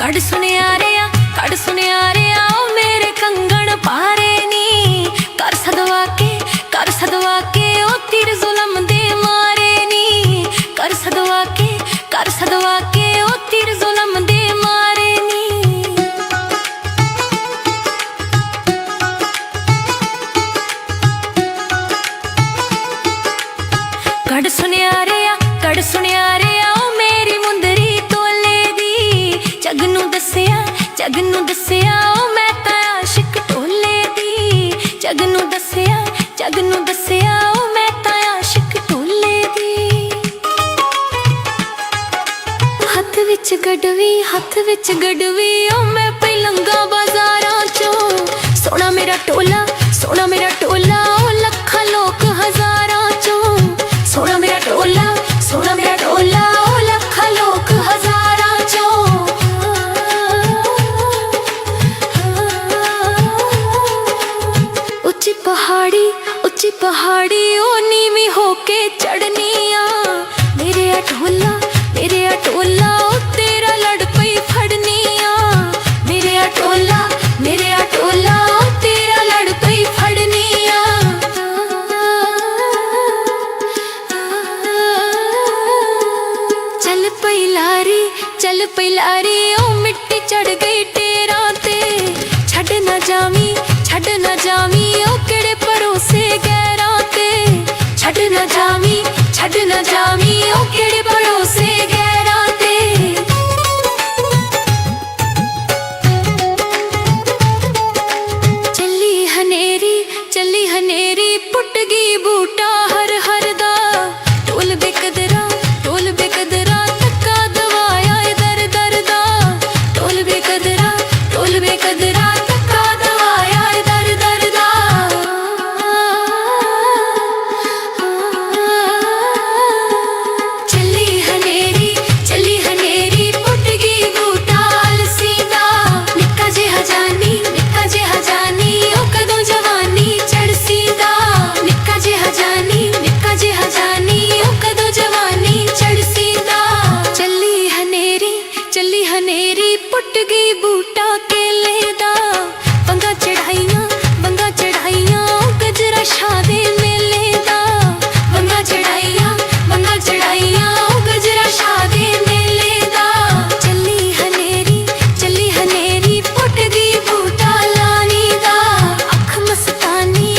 कड़ सुनिया रे आओ मेरे कंगन पारे नी कर सदवा के ओ तीर जुलम दे मारे नी कर सदवा के ओ तीर जुलम दे मारे नी। कड़ सुनिया रे आओ मेरी मुंदरी तोले दी जगनू दसिया ओ मैं ता आशिक टोले दी जगनू दसिया ओ मैं ता आशिक टोले दी। हथ विच गड़वी ओ मैं पलंगा बाजारां चों सोना मेरा टोला ओ लखा लोक हजारां चों सोना मेरा टोला ओ लखा लोक हजारां चों। ऊंची पहाड़ी ओ नीवी होके चढ़निया मेरे अटोला ओ तेरा लड़ पई फड़निया मेरे अटोला ओ तेरा लड़ पई फड़निया। चल पई लारी ओ मिट्टी चढ़ गई टेरा ते छड़ न जावी ओ केड़े भरोसे गैरां ते छड़ न जावी ओ केड़े भरोसे गैरां ते। चली हनेरी पुट गई बूटा हर दा टोल बेकदरा तक्का दवाया दर दा टोल बेकदरा तक्का दवाया दर दा। चली हनेरी पुट गई बूटा अलसी दा निक्का जिहा जानी ओ कदों जवानी चढ़सी दा निक्का जिहा जानी ओ कदों जवानी चढ़सी दा। चली हनेरी पुट गई बूटा केले दा बंगा चढ़ाइयां ओ गजरा शादे मेले दा बंगा चढ़ाइयां ओ गजरा शादे मेले दा। चली हनेरी पुट गई बूटा लानी दा अख मस्तानी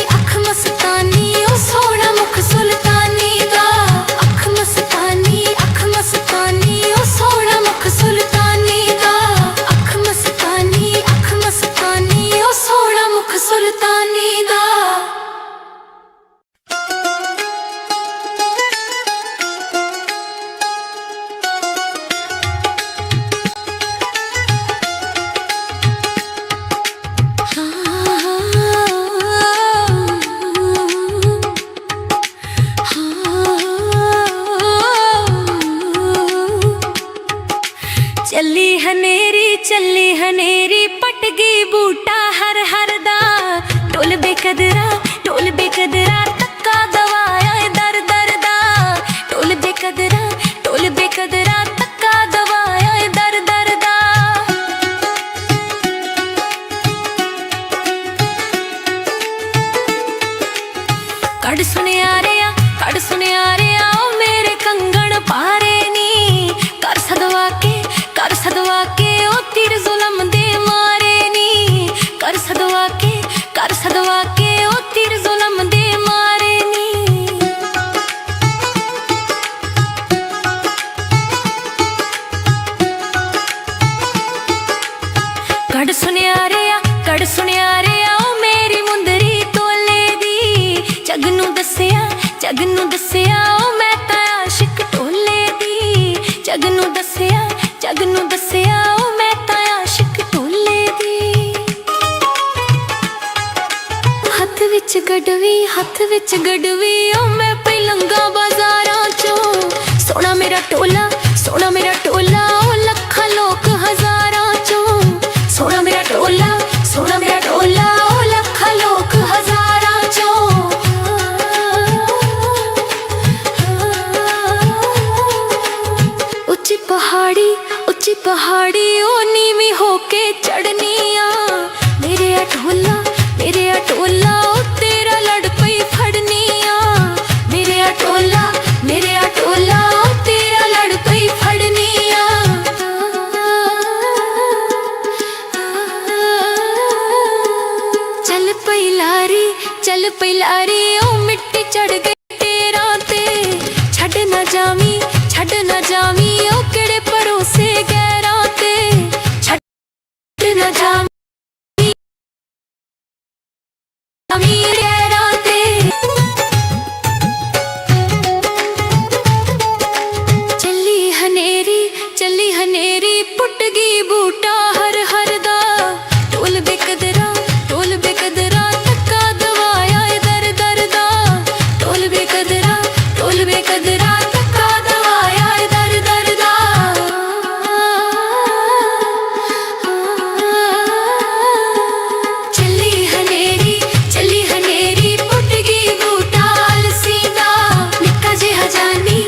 ओ सोना मुख सुल्तानी दा अख मस्तानी ओ सोना मुख सुल्तानी दा अख मस्तानी ओ सोना मुख सुल्तानी दा। चली हनेरी पट गई बूटा हर दा टोल बेकदरा तक्का दवाया दर दा टोल बेकदरा तक्का दवाया दर दा। कड़ सुनिया रे आओ मेरे कंगन पारे नी कर सदवा के ओ तीर जुलम दे मारे नी कर सदवा के ओ तीर जुलम दे मारे नी। कड़ सुनिया रे आओ मेरी मुंदरी तोले दी जगनू दसिया ओ मैं ता आशिक टोले दी जगनू दसिया ओ मैं ता आशिक टोले दी। हथ विच गड़वी ओ मैं पलंगा बाजारां चों सोना मेरा टोला ओ लखा लोक हजारां चों सोना मेरा टोला ओ लखा लोक हजारां चों। ऊंची पहाड़ी ओ नीवी चल पैलारी ओ मिट्टी चढ़ गई तेरा ते छड़ ना जावी ओ केड़े भरोसे गैरा ते छड़ ना जावी गैरा ते चली हनेरी पुट गई बूटा हर हर दा टोल बेकदरा तक्का दवाया दर दर दा टोल बेकदरा तक्का दवाया दर दर दा चली हनेरी पुट गई बूटा अलसी दा निक्का जिहा जानी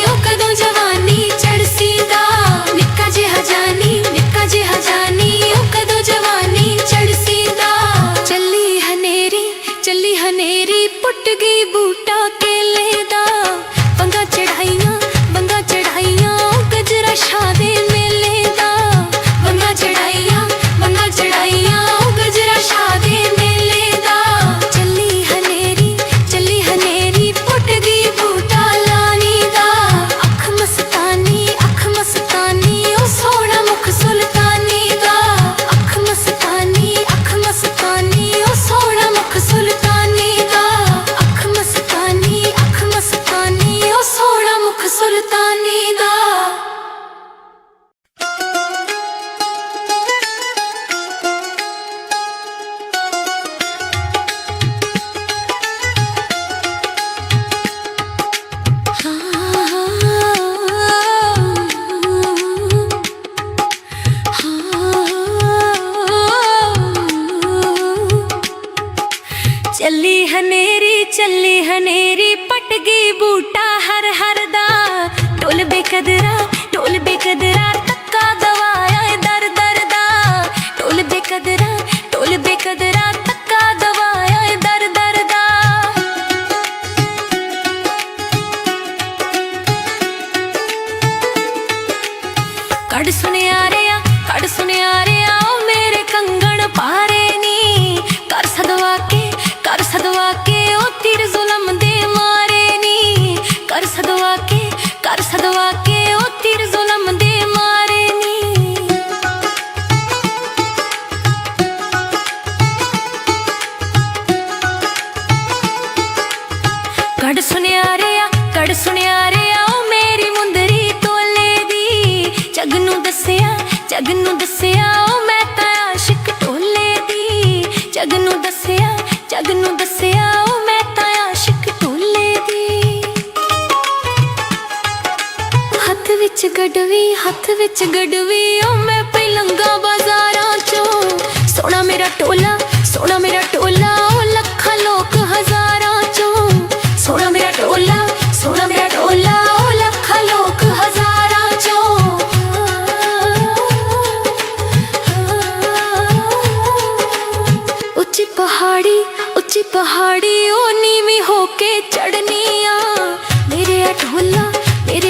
ओ कदों जवानी चढ़सी दा निक्का जिहा जानी ओ कदों जवानी चढ़सी दा चली हनेरी पुट गई बूटा केले दा बंगा चढ़ाइयां ओ गजरा शादे मेले दा बंगा चढ़ाइयां ओ गजरा शादे मेले दा चली हनेरी पुट गई बूटा लानी दा अख मस्तानी ओ सोहना मुख सुल्तानी दा अख मस्तानी ओ सोहना मुख सुल्तानी दा अख मस्तानी ओ सोहना मुख सुल्तानी दा चली हनेरी पट गई बूटा हर हर दा टोल बेकदरा तक्का दवाया दर दर दा टोल बेकदरा तक्का दवाया दर दर दा कड़ सुनिया रे ओ मेरे कंगन पारे नी कर सदवा के ओ तीर जुलम दे मारे नी कर सदवा के ओ तीर जुलम दे मारे नी कड़ सुनिया रे ओ मेरी मुंदरी तोले दी जगनू दसिया ओ मैं तां आशिक टोले दी जगनू दसिया ओ मैं तां आशिक टोले दी हथ विच गड़वी ओ मैं पलंगा बाजारां चों सोना मेरा टोला ओ लखां लोक हजारां चों सोना मेरा टोला ओ लखां लोक हजारां चों उच्ची पहाड़ी ओ नीवी होके चढ़निया मेरे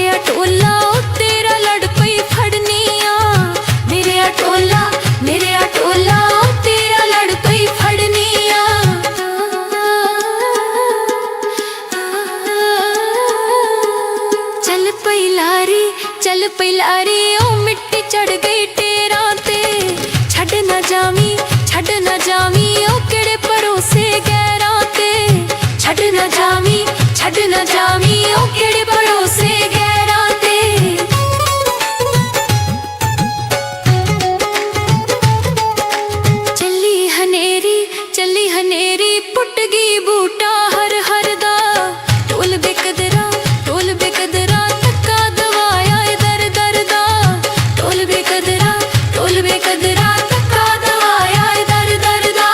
अटोला ओ तेरा लड़ पई फड़निया मेरे अटोला ओ तेरा लड़ पई फड़निया चल पैलारी ओ मिट्टी चढ़ गई तेरा ते छड़ ना जावी ओ केड़े भरोसे गैरा ते छड़ ना जावी ओ केड़े भरोसे गैरा ते चली हनेरी पुट गई बूटा हर हर दा टोल बेकदरा तक्का दवाया दर दर दा टोल बेकदरा तक्का दवाया दर दर दा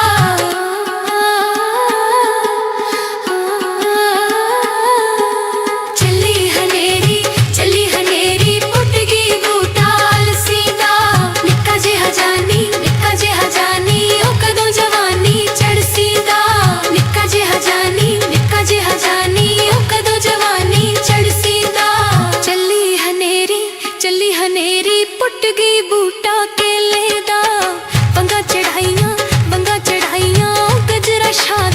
चली हनेरी पुट गई बूटा अलसी दा निक्का जिहा जानी ओ कदों जवानी चढ़सी दा निक्का जिहा जानी ओ कदों जवानी चढ़सी दा चली हनेरी पुट गई बूटा केले दा बंगा चढ़ाइयां ओ गजरा शाद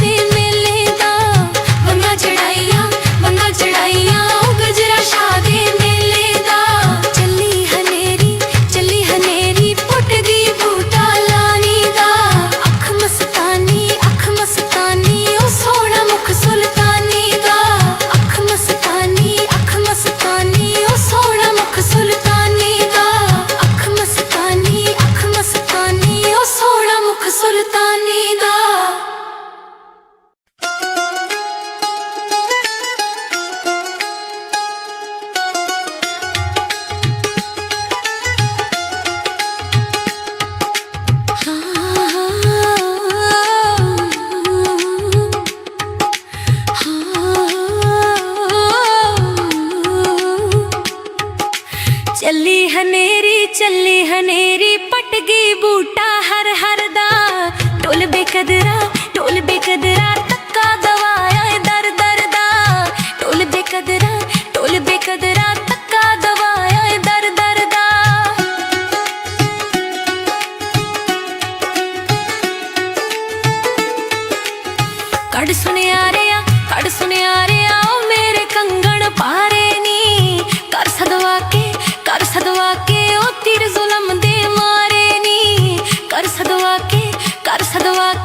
बूटा हर हर दा ढोल बेकदरा तक्का दवाया दर दर दा ढोल बेकदरा तक्का दवाया दर दर दा। कड़ सुनिया रे ओ मेरे कंगन पारे नी कर सदवा के ओ तीर जुलम दे मारे नी कर सदवा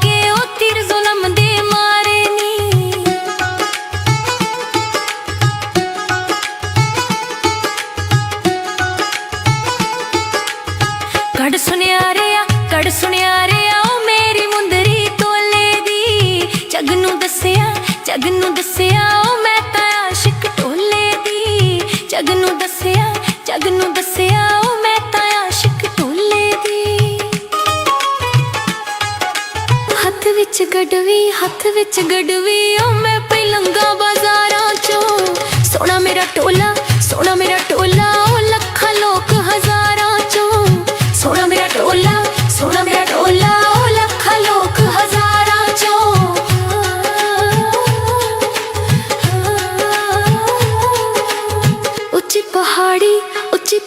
के ओ तीर जुलम दे मारे नी। कड़ सुनिया रे ओ मेरी मुंदरी तोले दी जगनू दसिया ओ मैं तां आशिक ढोले दी जगनू दसिया ओ मैं तां आशिक ढोले दी। हथ विच गड़वी ओ मैं पलंगा बाजारां चों सोना मेरा टोला ओ लखां लोक हजारां चों सोना मेरा टोला ओ लखां लोक हजारां चों। ऊंची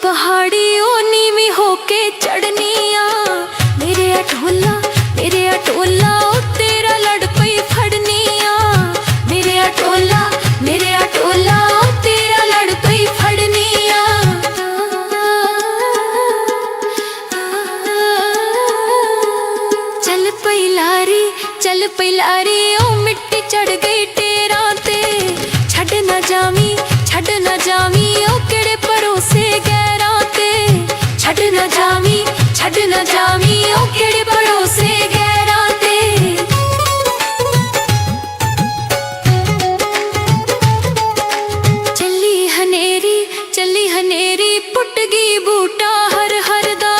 पहाड़ी ओ नीवी होके चढ़निया मेरे अटोला ओ तेरा लड़ पई फड़निया मेरे अटोला ओ तेरा लड़ पई फड़निया। चल पई लारी ओ मिट्टी चढ़ गई टेरा ते छड़ न जावी ओ केड़े भरोसे गैरा ते छड़ न जावी ओ केड़े भरोसे गैरा ते। चली हनेरी पुट गई बूटा हर हर दा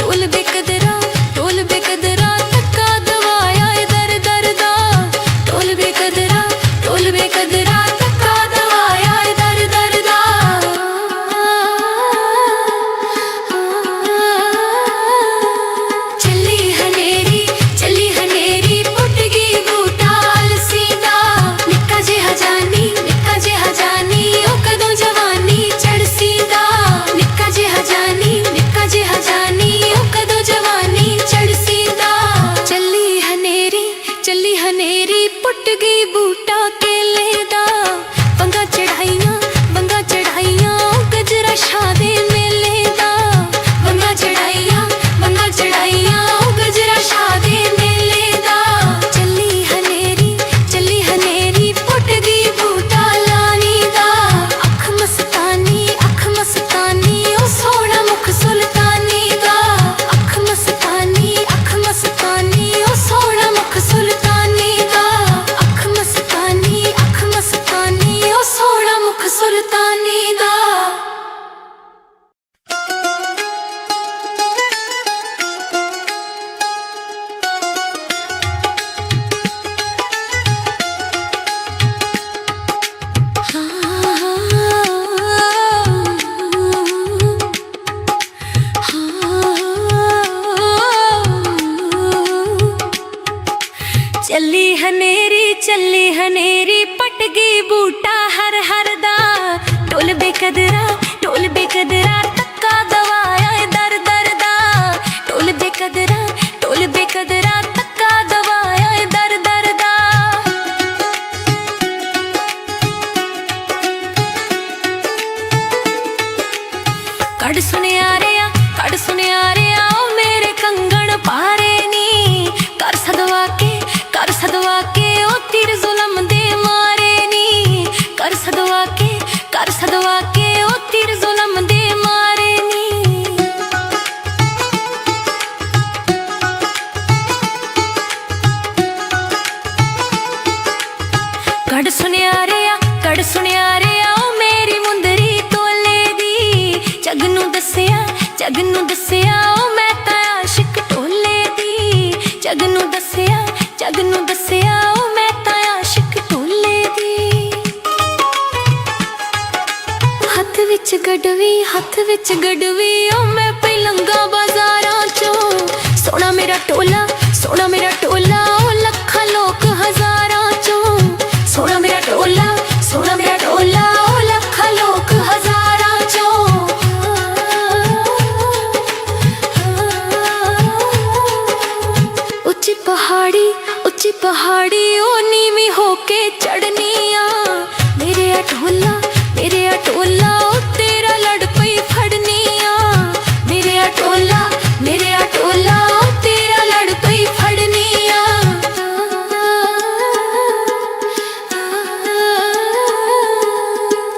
ढोल बेकदरा तक्का दवाया दर दर दा ढोल बेकदरा तक्का दवाया दर दर दा। चली हनेरी पुट गई बूटा अलसी दा निक्का जिहा जानी ओ कदों जवानी चढ़सी दा निक्का जिहा जानी ओ कदों जवानी चढ़सी दा। चली हनेरी पुट गई बूटा केले दा बंगा चढ़ाइयां ओ गजरा शादे मेले दा बंगा चढ़ाइयां ओ गजरा शादे मेले दा। चली हनेरी पुट गई बूटा लानी दा अख मस्तानी ओ सोहना मुख सुल्तानी दा अख मस्तानी ओ सोहना मुख सुल्तानी दा अख मस्तानी ओ सोहना मुख सुल्तानी दा। चली हनेरी पट गई बूटा हर हर दा ढोल बेकदरा तक्का दवाया दर दर दा ढोल बेकदरा तक्का दवाया दर दर दा। कड़ सुनिया रे ओ मेरे कंगन पारे नी कर सदवा के ओ तीर जुलम दे मारे नी कर सदवा के ओ तीर जुलम दे मारे नी। कड़ सुनिया रे ओ मेरी मुंदरी तोले दी जगनू दसिया ओ मैं तां आशिक ढोले दी जगनू दसिया ओ मैं तां आशिक ढोले दी। हथ विच गड़वी ओ मैं पलंगा बाजारां चों पहाड़ी ओ नीवी होके चढ़निया मेरे अटोला ओ तेरा लड़ पई फड़निया मेरे अटोला ओ तेरा लड़ पई फड़निया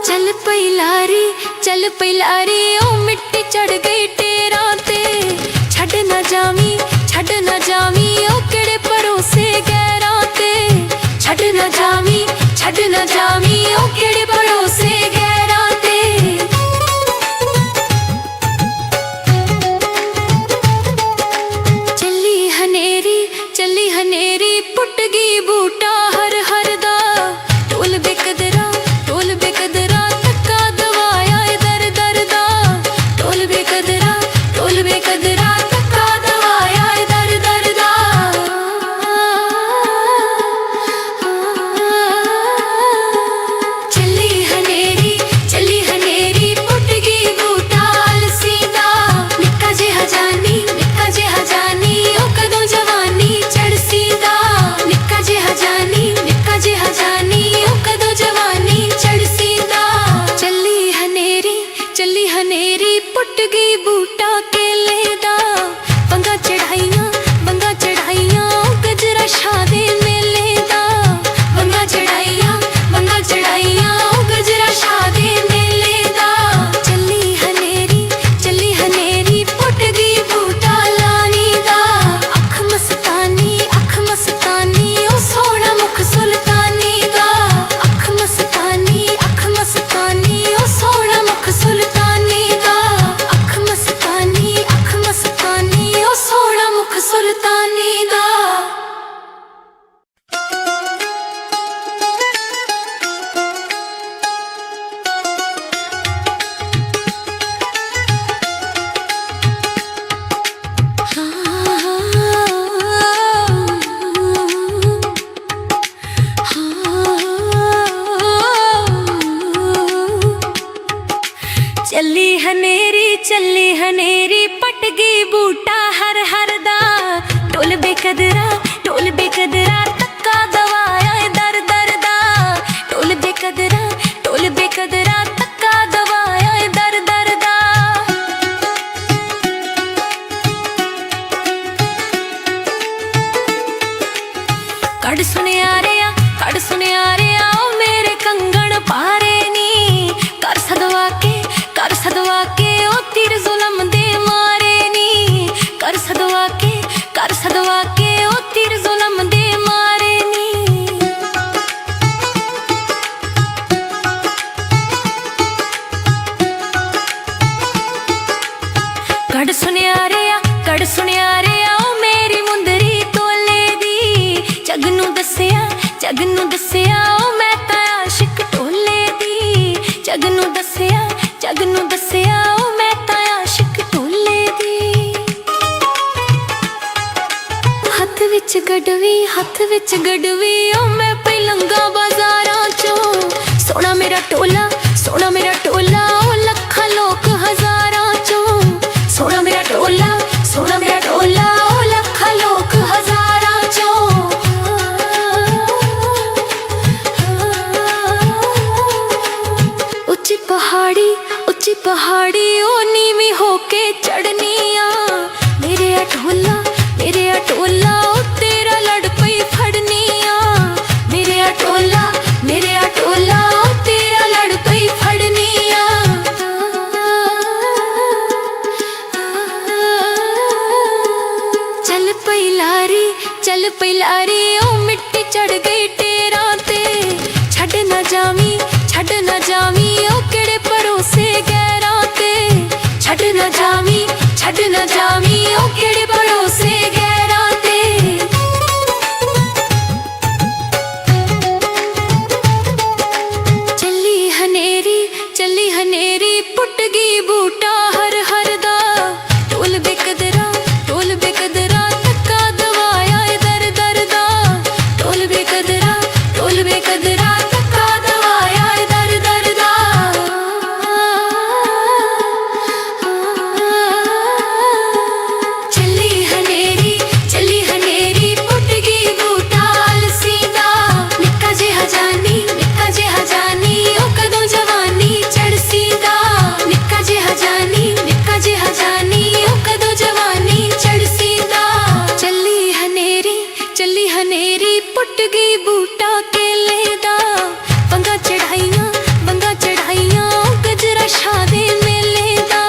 चल पई लारी ओ मिट्टी चढ़ गई टेरा ते छड़ न जावी ओ केड़े भरोसे गैरा ते छड़ न जावी ओ केड़े भरोसे गैरा ते चली हनेरी पुट गई बूटा हर हर दा टोल बेकदरा तक्का दवाया दर दर दा टोल बेकदरा तक्का दवाया दर दर दा चली हनेरी पुट गई बूटा अलसी दा निक्का जिहा जानी ओ कदों जवानी चढ़सी दा निक्का जिहा जानी ओ कदों जवानी चढ़सी दा चली हनेरी पुट गई बूटा केले दा बंगा चढ़ाइयां ओ गजरा शादे मेले दा बंगा चढ़ाइयां ओ गजरा शादे मेले दा चली हनेरी पुट गई बूटा लानी दा अख मस्तानी ओ सोहना मुख सुल्तानी दा अख मस्तानी ओ सोहना मुख सुल्तानी दा अख मस्तानी ओ सोहना मुख सुल्तानी दा चली हनेरी पट गई बूटा हर हर दा टोल बेकदरा तक्का दवाया दर दर दा टोल बेकदरा तक्का दवाया दर दर दा कड़ सुनिया रे ओ मेरे कंगन पारे नी कर सदवा के ओ तीर जुलम दे मारे नी कर सदवा के ओ तीर जुलम दे मारे नी कड़ सुनिया रे ओ मेरी मुंदरी तोले दी जगनू दसिया ओ मैं ता आशिक टोले दी जगनू दसिया ओ मैं ता आशिक टोले दी हथ विच गड़वी ओ मैं पलंगा बाजारां चो सोना मेरा टोला ओ लखां लोक हजारां चो सोना मेरा टोला ओ लखां लोक हजारां चो ऊंची पहाड़ी ओ नीवी होके चढ़निया मेरे अटोला ओ तेरा लड़ पई फड़निया मेरे अटोला ओ तेरा लड़ पई फड़निया चल पई लारी ओ मिट्टी चढ़ गई टेरा ते छड़ न जावी ओ केड़े भरोसे गैरा ते छड़ न जावी ओ केड़े भरोसे गैरा ते चली हनेरी पुट गई बूटा हर हर दा टोल बेकदरा तक्का दवाया दर दर दा टोल बेकदरा तक्का दवाया दर दर दा बूटा केले दा बंगा चढ़ाइयां गजरा शादे मेले दा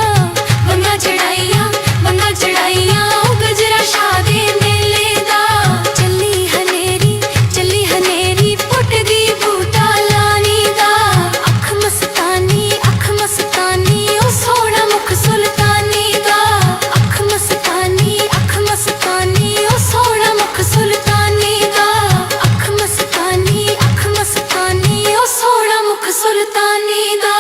बंगा चढ़ाइयां गजरा शादे मेले दा चली हनेरी पुट दी बूटा लानी दा अख मस्तानी ओ सोहना मुख सुल्तानी दा अख मस्तानी ओ सोहना मुख सुल्तानी दा अख मस्तानी ओ सोहना मुख सुल्तानी दा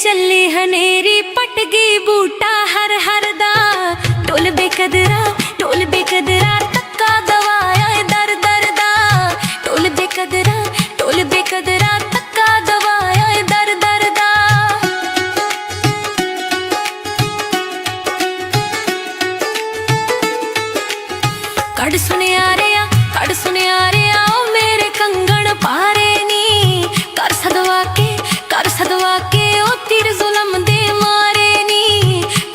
चली हनेरी पट गई बूटा हर हर दा टोल बेकदरा तक्का दवाया दर दर दा टोल बेकदरा तक्का दवाया दर दर दा कड़ सुनिया रे आ मेरे कंगन पारे नी कर सदवा के ओ तीर जुलम दे मारे नी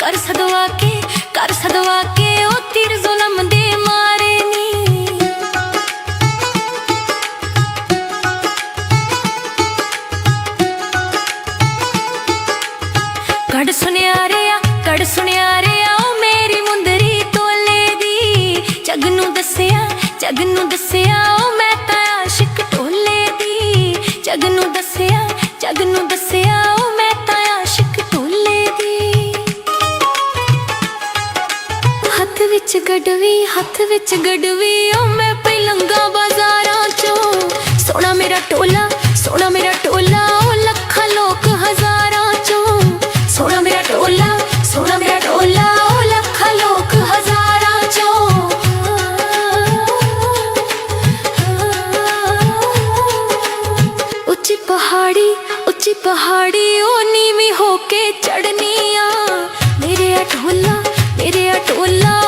कर सदवा के ओ तीर जुलम दे मारे नी कड़ सुनिया रे आ ओ मेरी मुंदरी तोले दी जगनू दसिया ओ मैं ता आशिक टोले दी जगनू दसिया ओ मैं ता आशिक टोले दी हथ विच गड़वी ओ मैं पलंगा बाजारां चो सोना मेरा टोला ओ लखां लोक हजारां चो सोना मेरा टोला ओ लखां लोक हजारां चो ऊंची पहाड़ी ओ नीवी होके चढ़निया मेरे अटोला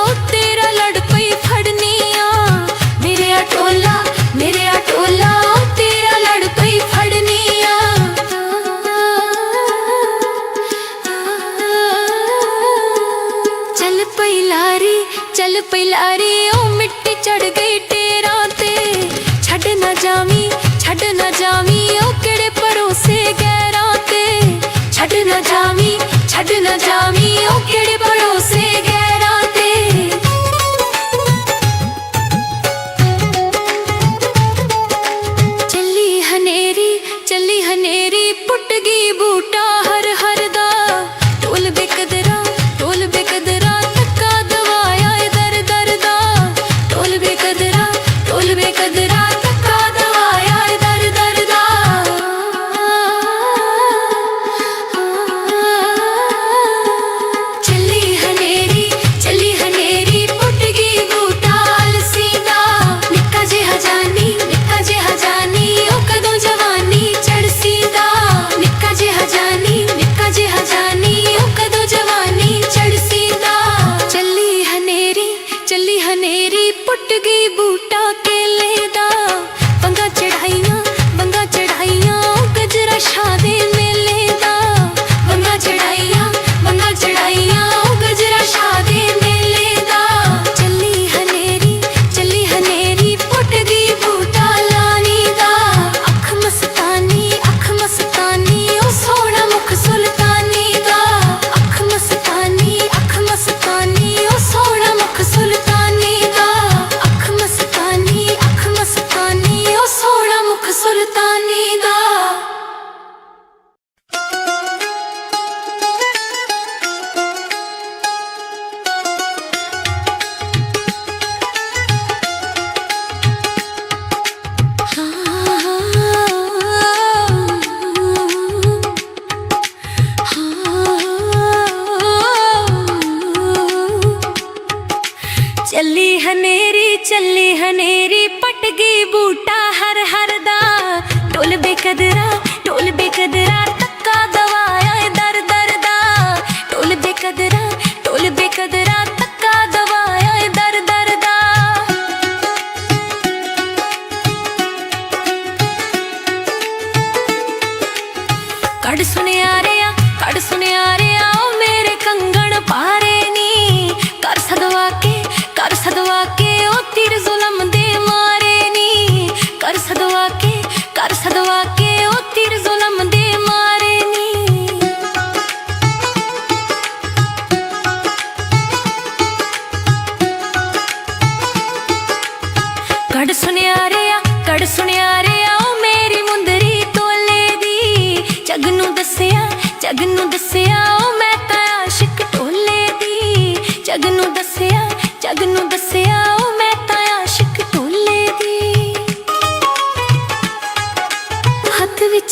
ओ तेरा लड़ पई फड़निया मेरे अटोला ओ तेरा लड़ पई फड़निया चल पई लारी ओ मिट्टी चढ़ गई टेरा ते छड़ न जावी ओ केड़े परोसे गैरा ते छड़ न जावी ओ केड़े परोसे गैरा ते चली हनेरी पुट गई बूटा हर हर दा टोल बेकदरा तक्का दवाया दर दर दा टोल बेकदरा तक्का दवाया दर दर दा चली हनेरी पुट गई बूटा अलसी दा निक्का जिहा जानी ओ कदों जवानी चढ़सी दा निक्का जिहा जानी ओ कदों जवानी चढ़सी दा चली हनेरी पुट गई बूटा केले दा बंगा चढ़ाइयां गजरा शादे मेले दा बंगा चढ़ाइयां गजरा शादे मेले दा चली हनेरी पुट गई बूटा लानी दा अख मस्तानी ओ सोहना मुख सुल्तानी दा अख मस्तानी ओ सोहना मुख सुल्तानी दा अख मस्तानी ओ सोहना मुख सुल्तानी दा चली हनेरी पट गई बूटा हर हर दा टोल बेकदरा तक्का दवाया दर दर कड़ सुनियारिया कड़ सुनियारिया ओ मेरे कंगन पारे नी कर सदवा के ओ तीर जुलम दे मारे नी कर सदवा के ओ तीर जुलम दे मारे नी। कड़ सुनियारिया ओ मेरी मुंदरी तोले दी जगनू दसिया ओ मैं तां आशिक टोले दी जगनू दसिया ओ मैं तां आशिक टोले दी। हथ विच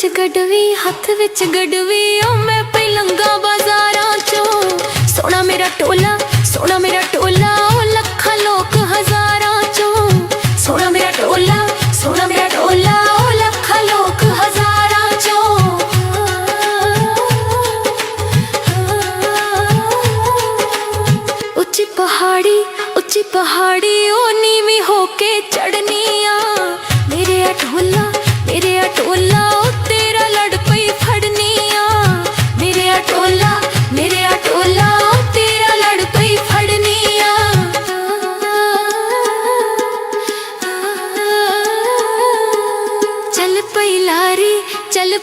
गड़वी ओ मैं पलंगा बाजारां चों सोना मेरा टोला ओ लखां लोक हजारां चों सोना मेरा टोला ओ लखां लोक हजारां चों। उच्ची पहाड़ी ओ नीवी होके चढ़निया मेरे अटोला ओ तेरा लड़ पई फड़निया मेरे अटोला ओ तेरा लड़ पई फड़निया। चल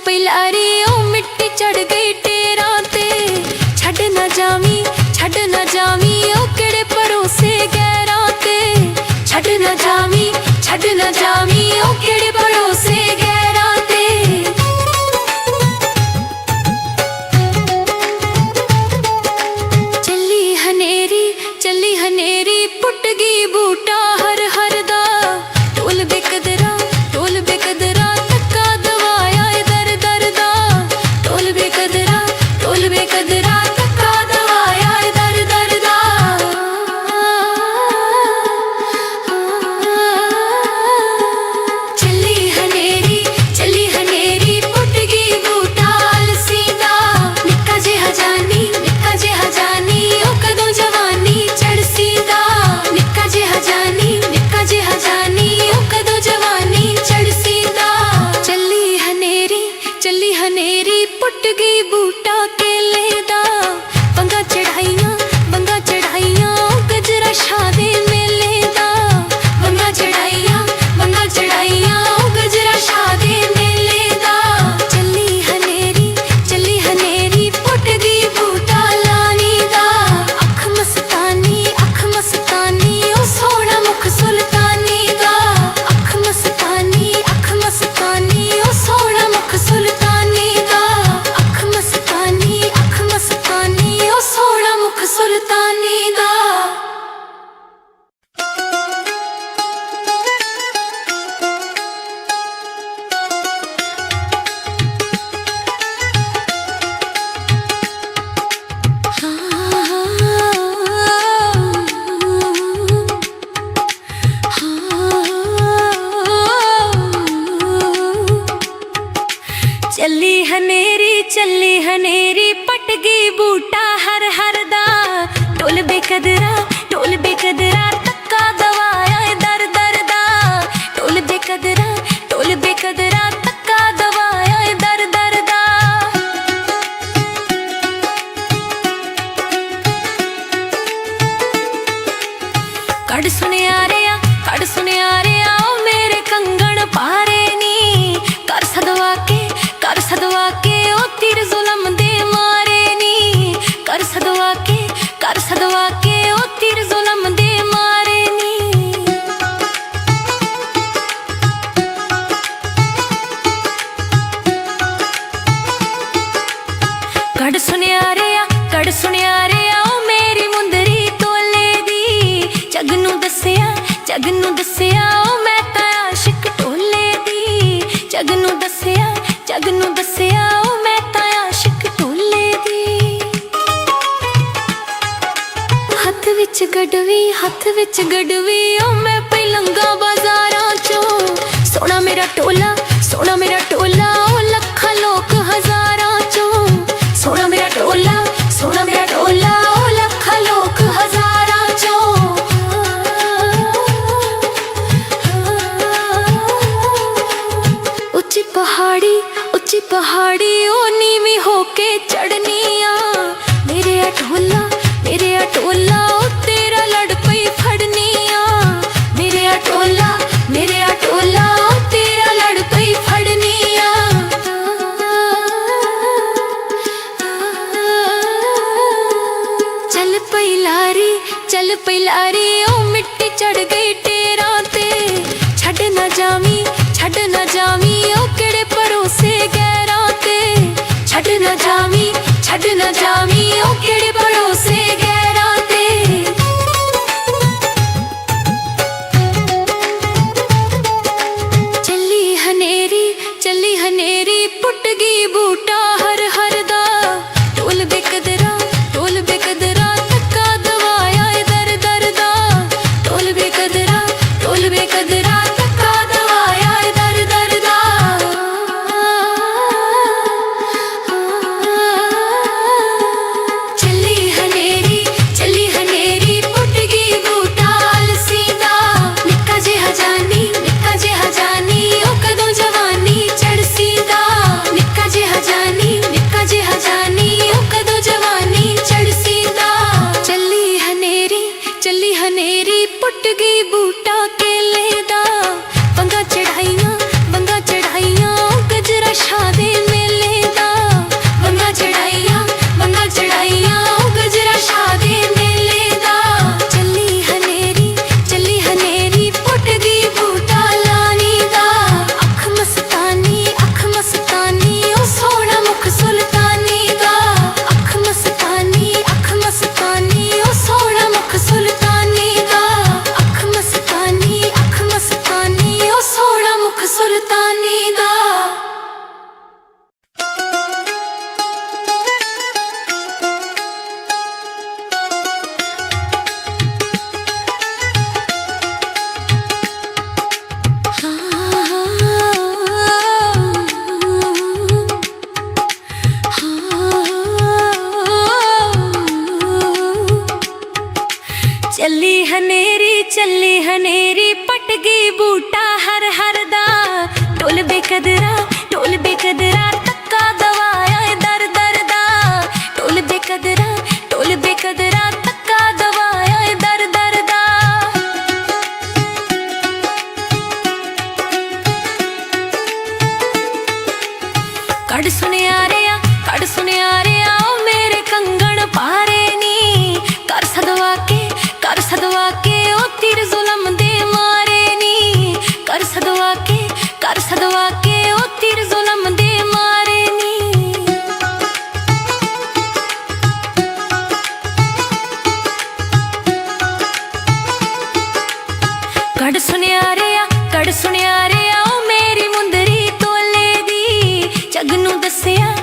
पई लारी ओ मिट्टी चढ़ गई टेरा ते छड़ न जावी ओ केड़े भरोसे गैरा ते छड़ न जावी ओ केड़े भरोसे गैरा ते। चली हनेरी पुट गई बूटा हर दा टोल बेकदरा तक्का दवाया दर दा टोल बेकदरा तक्का दवाया दर दा। चली हनेरी पुट गई बूटा अलसी दा निक्का जिहा जानी ओ कदों जवानी चढ़सी दा निक्का जिहा जानी ओ कदों जवानी चढ़सी दा। चली हनेरी पुट गई बूटा केले दा बंगा चढ़ाइयां ओ गजरा शादे मेले दा बंगा चढ़ाइयां ओ गजरा शादे मेले दा। चली हनेरी पुट गई बूटा लानी दा अख मस्तानी ओ सोहना मुख सुल्तानी दा अख मस्तानी ओ सोहना मुख सुल्तानी दा अख मस्तानी ओ सोहना मुख सुल्तानी दा। चली हनेरी पट गई बूटा हर दा टोल बेकदरा तक्का दवाया दर दा टोल बेकदरा तक्का दवाया दर दा। कड़ सुनियारिया ओ मेरे कंगन पारे नी कर सदवा के ओ तीर जुलम दे मारे नी कर सदवा के ओ तीर जुलम दे मारे नी। कड़ सुनियारिया ओ मेरी मुंदरी तोले दी जगनू दसिया ओ मैं तां आशिक टोले दी जगनू दसिया ओ मैं तां आशिक टोले दी। हथ विच गड़वी ओ मैं पलंगा बाजारां चों सोना मेरा टोला ओ लखां लोक हजारां चों सोना मेरा टोला ओ लखां लोक हजारां चों। ਉੱਚੀ ਪਹਾੜੀ ਉਹ ਨੀਵੀਂ ਹੋ ਕੇ ਚੜਨੀ ਆ ਮੇਰੇ ਅਟੋਲਾ ਉਹ ਤੇਰਾ ਲੜ ਪਈ ਫੜਨੀ ਆ ਮੇਰੇ ਅਟੋਲਾ ਉਹ ਤੇਰਾ ਲੜ ਪਈ ਫੜਨੀ ਆ ਚੱਲ ਪਈ ਲਾਰੀ ਉਹ ਮਿੱਟੀ ਚੜ ਗਈ ਟੇਰਾਂ ਤੇ ਛੱਡ ਨਾ ਜਾਵੀਂ ਉਹ ਕਿਹੜੇ ਭਰੋਸੇ ਗੈਰਾਂ ਤੇ ਛੱਡ ਨਾ ਜਾਵੀਂ ਉਹ ਕਿਹੜੇ ਭਰੋਸੇ ਗੈਰਾਂ ਤੇ ਚੱਲੀ ਹਨੇਰੀ ਪੁੱਟ ਗਈ ਬੂਟਾ ਹਰ ਦਾ ਢੋਲ ਬੇਕਦਰਾ ਤੱਕਾ ਦਵਾਇਆ ਏ ਦਰ ਦਾ ਢੋਲ ਬੇਕਦਰਾ ਤੱਕਾ ਦਵਾਇਆ ਏ ਦਰ ਦਾ ਚੱਲੀ ਹਨੇਰੀ ਪੁੱਟ ਗਈ ਬੂਟਾ ਅਲਸੀ ਦਾ ਨਿੱਕਾ ਜਿਹਾ ਜਾਨੀ ਉਹ ਕਦੋਂ ਜਵਾਨੀ ਚੜਸੀ ਦਾ ਨਿੱਕਾ ਜਿਹਾ ਜਾਨੀ ਉਹ ਕਦੋਂ ਜਵਾਨੀ ਚੜਸੀ ਦਾ ਚੱਲੀ ਹਨੇਰੀ ਪੁੱਟ ਗਈ ਬੂਟਾ ਕੇਲੇ ਦਾ ਵੰਗਾਂ ਚੜਾਈਆਂ ਉਹ ਗਜਰਾ ਸ਼ਾਹ ਦੇ ਮੇਲੇ ਦਾ ਵੰਗਾਂ ਚੜਾਈਆਂ ਉਹ ਗਜਰਾ ਸ਼ਾਹ ਦੇ ਮੇਲੇ ਦਾ ਚੱਲੀ ਹਨੇਰੀ ਪੁੱਟ ਗਈ ਬੂਟਾ ਲਾਣੀ ਦਾ ਅੱਖ ਮਸਤਾਨੀ ਉਹ ਸੋਹਣਾ ਮੁਖ ਸੁਲਤਾਨੀ ਦਾ ਅੱਖ ਮਸਤਾਨੀ ਉਹ ਸੋਹਣਾ ਮੁਖ ਸੁਲਤਾਨੀ ਦਾ ਅੱਖ ਮਸਤਾਨੀ ਉਹ ਸੋਹਣਾ ਮੁਖ ਸੁਲਤਾਨੀ ਦਾ ਚੱਲੀ ਹਨੇਰੀ ਪਟ ਗਈ ਬੂਟਾ ਹਰ ਦਾ ਢੋਲ ਬੇਕਦਰਾ ਤੱਕਾ ਦਵਾਇਆ ਏ ਦਰ ਦਾ ਢੋਲ ਬੇਕਦਰਾ ਤੱਕਾ ਦਵਾਇਆ ਏ ਦਰ ਦਾ ਕੱਢ ਸੁਨਿਆਰਿਆ ਉਹ ਮੇਰੇ ਕੰਗਣ ਪਾਰੇ ਨੀ ਕਰ ਸਦਵਾ ਕੇ ਉਹ ਤੀਰ ਜ਼ੁਲਮ ਦੇ ਮਾਰੇ ਨੀ ਕਰ ਸਦਵਾ ਕੇ ਉਹ ਤੀਰ ਜ਼ੁਲਮ ਦੇ ਮਾਰੇ ਨੀ ਕੱਢ ਸੁਨਿਆਰਿਆ ਉਹ ਮੇਰੀ ਮੁੰਦਰੀ ਤੋਲੇ ਦੀ ਜਗ ਨੂੰ ਦੱਸਿਆ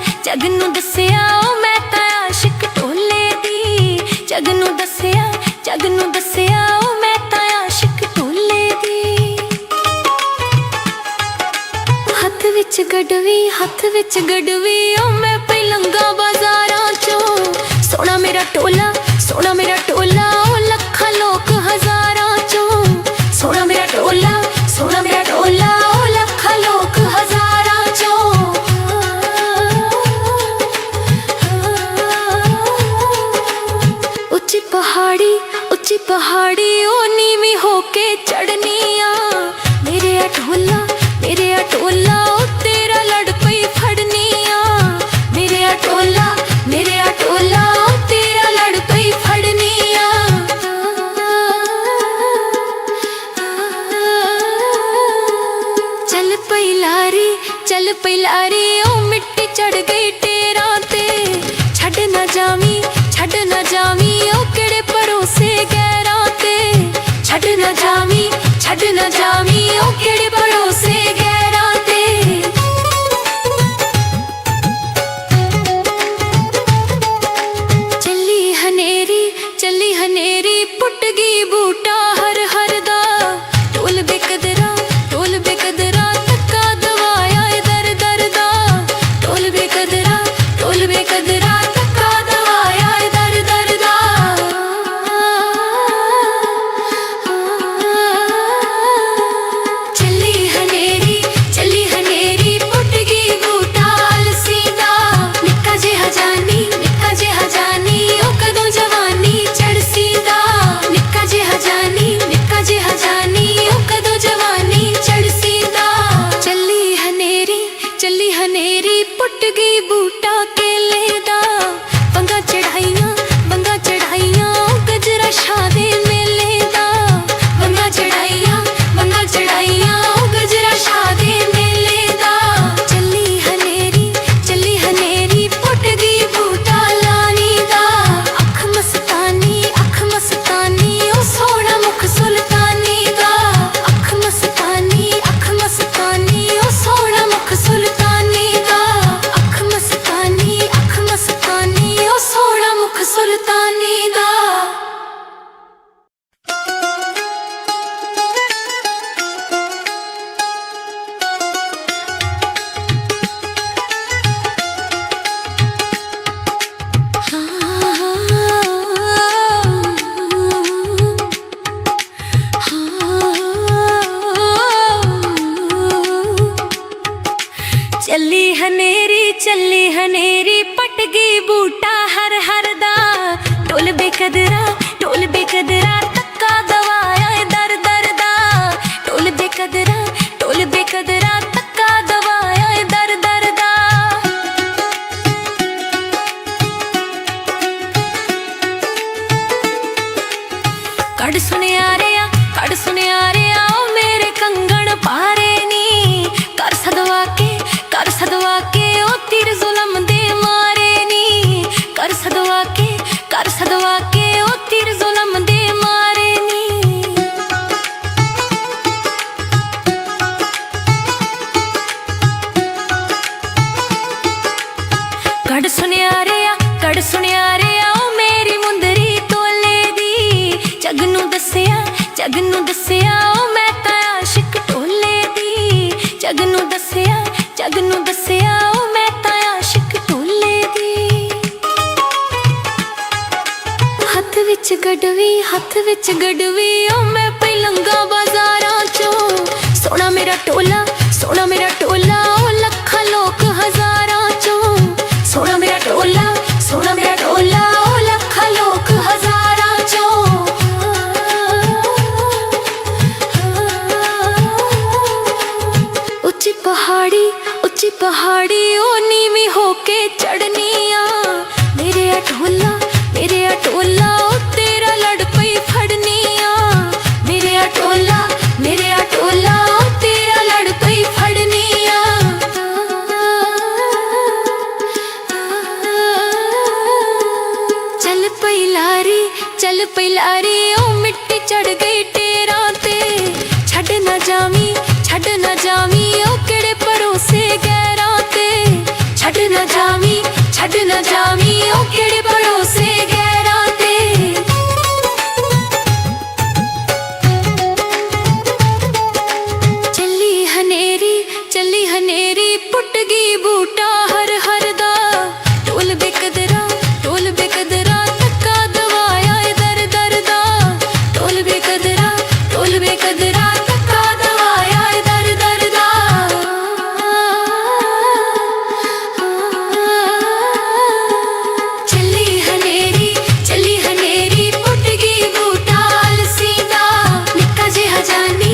ਉਹ ਮੈਂ ਤਾਂ ਆਸ਼ਿਕ ਢੋਲੇ ਦੀ ਜਗ ਨੂੰ ਦੱਸਿਆ ਉਹ ਮੈਂ ਤਾਂ ਆਸ਼ਿਕ ਢੋਲੇ ਦੀ ਹੱਥ ਵਿੱਚ ਗੜਵੀ ਉਹ ਮੈਂ ਪਲੰਗਾ ਬਾਜ਼ਾਰਾਂ ਚੋਂ ਸੋਹਣਾ ਮੇਰਾ ਟੋਲਾ ਉਹ ਲੱਖਾਂ ਲੋਕ ਹਜ਼ਾਰਾਂ ਚੋਂ ਸੋਹਣਾ ਮੇਰਾ ਟੋਲਾ ਉਹ ਲੱਖਾਂ ਲੋਕ ਹਜ਼ਾਰਾਂ ਚੋਂ ਉੱਚੀ ਪਹਾੜੀ ਉਹ ਨੀਵੀਂ ਹੋ ਕੇ ਚੜਨੀ ਆ ਮੇਰੇ ਅਟੋਲਾ ਉਹ ਤੇਰਾ ਲੜ ਪਈ ਫੜਨੀ ਆ ਮੇਰੇ ਅਟੋਲਾ ਉਹ ਤੇਰਾ ਲੜ ਪਈ ਫੜਨੀ ਆ ਚੱਲ ਪਈ ਲਾਰੀ ਉਹ ਮਿੱਟੀ ਚੜ ਗਈ ਟੇਰਾਂ ਤੇ ਛੱਡ ਨਾ ਜਾਵੀਂ ਉਹ ਕਿਹੜੇ ਭਰੋਸੇ ਗੈਰਾਂ ਤੇ ਛੱਡ ਨਾ ਜਾਵੀਂ ਉਹ ਕਿਹੜੇ ਭਰੋਸੇ ਗੈਰਾਂ ਤੇ ਚੱਲੀ ਹਨੇਰੀ ਪੁੱਟ ਗਈ ਬੂਟਾ ਹਰ ਦਾ ਢੋਲ ਬੇਕਦਰਾ ਤੱਕਾ ਦਵਾਇਆ ਏ ਦਰ ਦਾ टुट गई बूटा केले दा। बंगा चढ़ाइयां गजरा शादे मेले दा। बंगा चढ़ाइयां गजरा शादे मेले दा। चली हनेरी पुट गई बूटा लानी दा। अख मस्तानी ओ सोहना मुख सुल्तानी दा। अख मस्तानी ओ सोहना मुख सुल्तानी दा। अख मस्तानी ओ सोहना मुख सुल्तानी दा। चली हनेरी पट गई बूटा हर दा। ढोल बेकदरा तक्का दवाया दर दा। ढोल बेकदरा तक्का दवाया दर दा। कड़ सुनिया रे आओ मेरे कंगन पारे नी। कर सदवा के ओ तीर जुलम दे मारे नी। कर सदवा के ओ तीर जुलम दे मारे नी। कड़ सुनिया रे आओ मेरी मुंदरी तोले दी। जग नू दसिया ओ मैं तां आशिक ढोले दी। जग नू दसिया ओ मैं तां आशिक ढोले दी। हथ विच गड़वी ओ मैं पलंगा बाजारां चों। सोना मेरा टोला ओ लखां लोक हजारां चों। सोना मेरा टोला ओ लखां लोक हजारां चों। ऊंची पहाड़ी ओ नीवी होके चढ़निया। मेरे अटोला ओ तेरा लड़ पई फड़निया। मेरे अटोला ओ तेरा लड़ पई फड़निया। चल पई लारी ओ मिट्टी चढ़ गई टेरा ते। छड़ न जावी ओ केड़े भरोसे गैरां ते। छड़ न जावी ओ केड़े भरोसे गैरां ते। चली हनेरी पुट गई बूटा हर दा। ढोल बेकदरा तक्का दवाया दर दा। ढोल बेकदरा तक्का दवाया दर दा। चली हनेरी पुट गई बूटा अलसी दा। निक्का जिहा जानी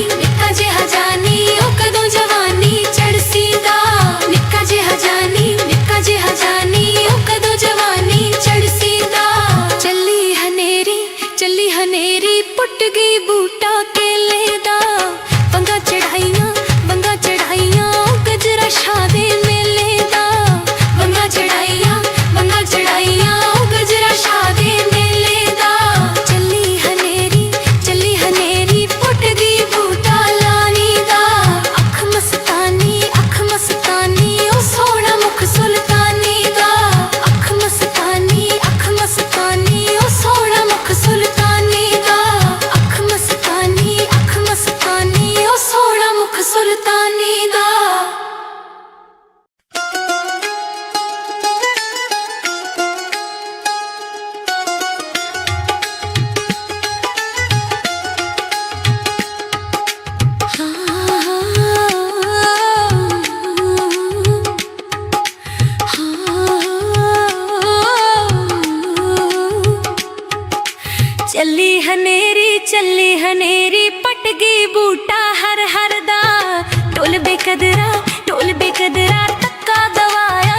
ओ कदों जवानी चढ़सी दा। निक्का जिहा जानी ओ कदों जवानी चढ़सी दा। चली हनेरी पुट गई बूटा केले दा। बंगा चढ़ाइयां गजरा शादे मेले दा। बंगा चढ़ाइयां गजरा शादे मेले दा। चली हनेरी पुट गई बूटा लानी दा। अख मस्तानी ओ सोहना मुख सुल्तानी दा। अख मस्तानी ओ सोहना मुख सुल्तानी दा। अख मस्तानी ओ सोहना मुख सुल्तानी दा। चली हनेरी पट गई बूटा हर दा। ढोल बेकदरा तक्का दवाया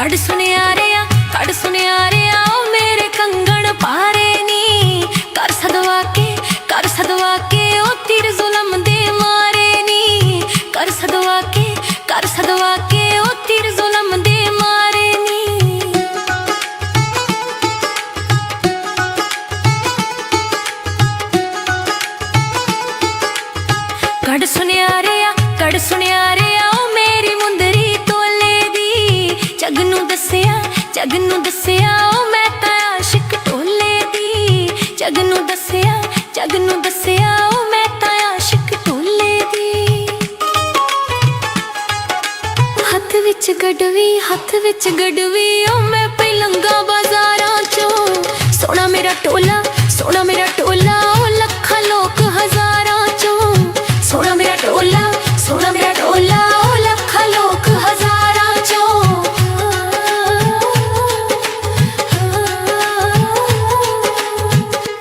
कड़ सुनियारिया कड़ सुनियारिया ओ मेरे कंगन पारे नी कर सदवा के ओ तीर जुलम दे मारे नी कर सदवा के ओ तीर जुलम दे मारे नी कड़ सुनियारिया ओ मेरी मुंदरी तोले दी जग नू दसिया ओ मैं तां आशिक टोले दी जग नू दसिया ओ मैं तां आशिक टोले दी हथ विच गडवी ओ मैं पलंगा बाजारां चों सोना मेरा टोला ओ लखां लोक हजारां चों सोना मेरा टोला ओ लखां लोक हजारां चों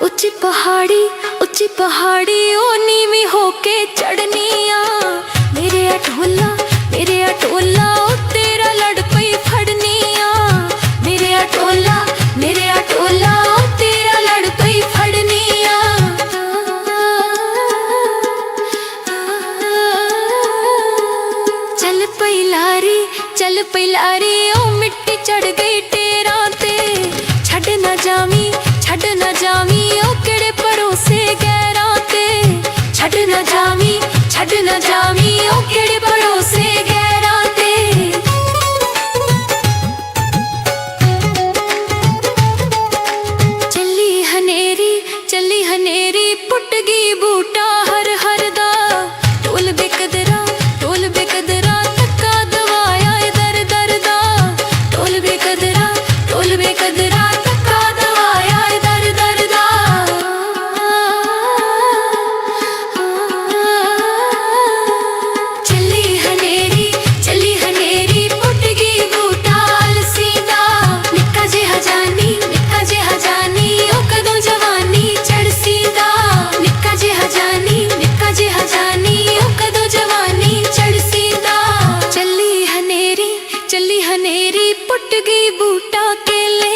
उच्ची पहाड़ी ओ नीवी होके चढ़निया मेरे अटोला ओ तेरा लड़ पई फड़निया मेरे अटोला ओ तेरा लड़ पई फड़निया चल पई लारी ओ मिट्टी चढ़ गई टेरा ते छड़ न जावी ओ केड़े भरोसे गैरां ते छड़ न जावी ओ केड़े भरोसे गैरां ते चली हनेरी पुट गई बूटा हर दा टोल बेकदरा धक्का दवाया दर दा टोल बेकदरा धक्का दवाया दर दा चली हनेरी पुट गई बूटा अलसी दा निक्का जिहा जानी ओ कदों जवानी चढ़सी दा निक्का जिहा जानी ओ कदों जवानी चढ़सी दा चली हनेरी पुट गई बूटा केले